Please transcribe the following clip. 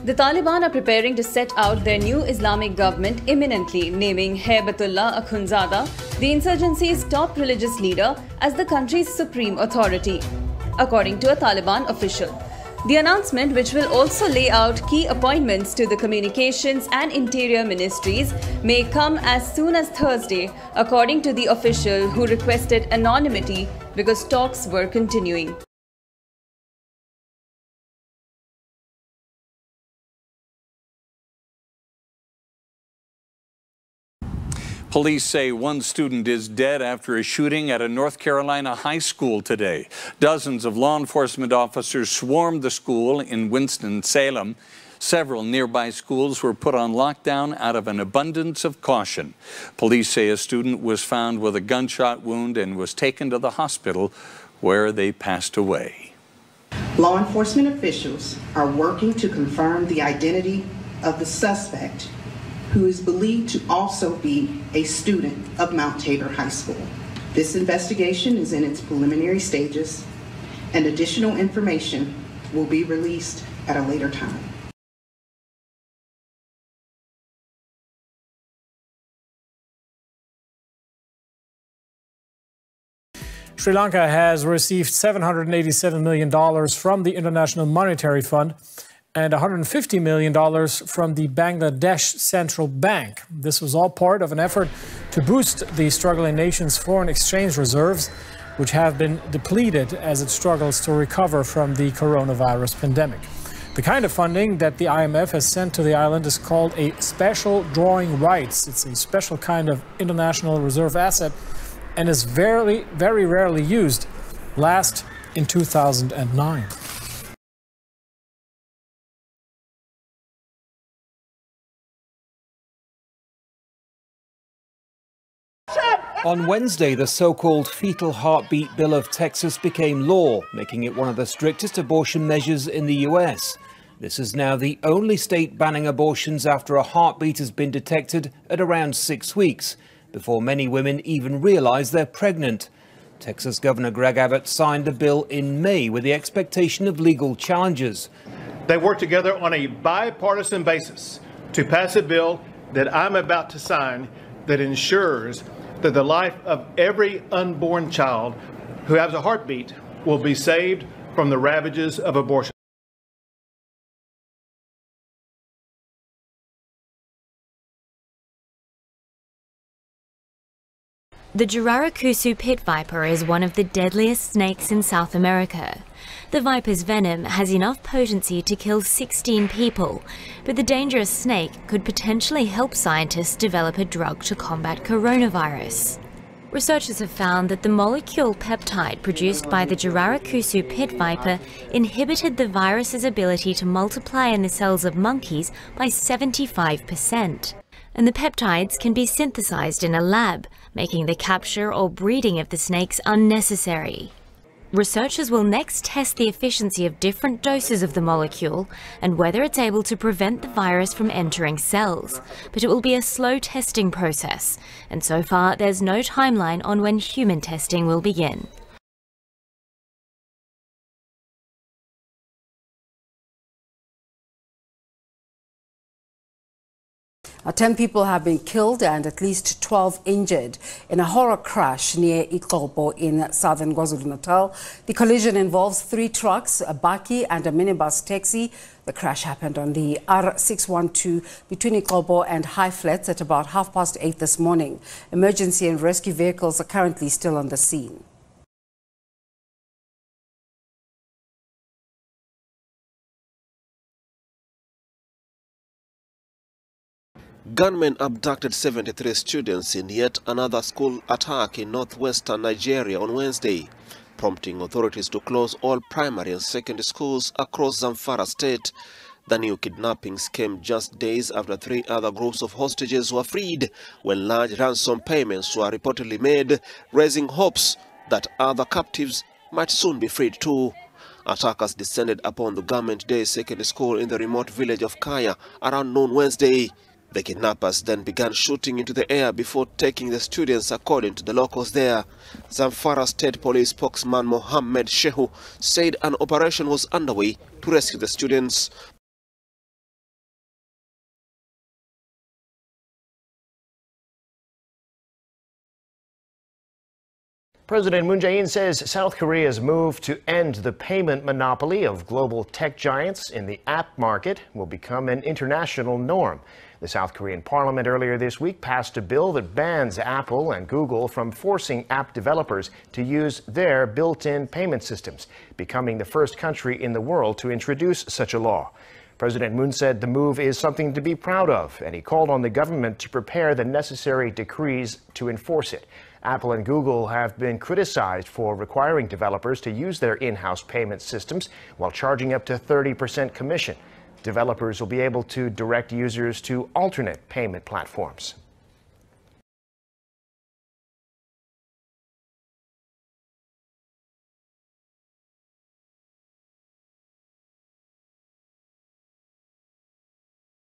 The Taliban are preparing to set out their new Islamic government imminently, naming Haibatullah Akhundzada, the insurgency's top religious leader, as the country's supreme authority, according to a Taliban official. The announcement, which will also lay out key appointments to the communications and interior ministries, may come as soon as Thursday, according to the official, who requested anonymity because talks were continuing. Police say one student is dead after a shooting at a North Carolina high school today. Dozens of law enforcement officers swarmed the school in Winston-Salem. Several nearby schools were put on lockdown out of an abundance of caution. Police say a student was found with a gunshot wound and was taken to the hospital, where they passed away. Law enforcement officials are working to confirm the identity of the suspect, who is believed to also be a student of Mount Tabor High School. This investigation is in its preliminary stages, and additional information will be released at a later time. Sri Lanka has received $787 million from the International Monetary Fund and $150 million from the Bangladesh Central Bank. This was all part of an effort to boost the struggling nation's foreign exchange reserves, which have been depleted as it struggles to recover from the coronavirus pandemic. The kind of funding that the IMF has sent to the island is called a special drawing rights. It's a special kind of international reserve asset and is very rarely used, last in 2009. On Wednesday, the so-called fetal heartbeat bill of Texas became law, making it one of the strictest abortion measures in the U.S. This is now the only state banning abortions after a heartbeat has been detected at around 6 weeks, before many women even realize they're pregnant. Texas Governor Greg Abbott signed the bill in May with the expectation of legal challenges. They worked together on a bipartisan basis to pass a bill that I'm about to sign that ensures that the life of every unborn child who has a heartbeat will be saved from the ravages of abortion. The Jararacusu pit viper is one of the deadliest snakes in South America. The viper's venom has enough potency to kill 16 people, but the dangerous snake could potentially help scientists develop a drug to combat coronavirus. Researchers have found that the molecule peptide produced by the Jararacusu pit viper inhibited the virus's ability to multiply in the cells of monkeys by 75%. And the peptides can be synthesized in a lab, making the capture or breeding of the snakes unnecessary. Researchers will next test the efficiency of different doses of the molecule and whether it's able to prevent the virus from entering cells. But it will be a slow testing process, and so far there's no timeline on when human testing will begin. 10 people have been killed and at least 12 injured in a horror crash near Ixopo in southern Kwazulu-Natal. The collision involves 3 trucks, a bakkie and a minibus taxi. The crash happened on the R612 between Ixopo and High Flats at about 8:30 this morning. Emergency and rescue vehicles are currently still on the scene. 'Gunmen abducted 73 students in yet another school attack in northwestern Nigeria on Wednesday, prompting authorities to close all primary and secondary schools across Zamfara state. The new kidnappings came just days after 3 other groups of hostages were freed, when large ransom payments were reportedly made, raising hopes that other captives might soon be freed too. Attackers descended upon the Government Day Secondary School in the remote village of Kaya around noon Wednesday. The kidnappers then began shooting into the air before taking the students, according to the locals there. Zamfara State Police spokesman Mohammed Shehu said an operation was underway to rescue the students. President Moon Jae-in says South Korea's move to end the payment monopoly of global tech giants in the app market will become an international norm. The South Korean parliament earlier this week passed a bill that bans Apple and Google from forcing app developers to use their built-in payment systems, becoming the first country in the world to introduce such a law. President Moon said the move is something to be proud of, and he called on the government to prepare the necessary decrees to enforce it. Apple and Google have been criticized for requiring developers to use their in-house payment systems while charging up to 30% commission. Developers will be able to direct users to alternate payment platforms.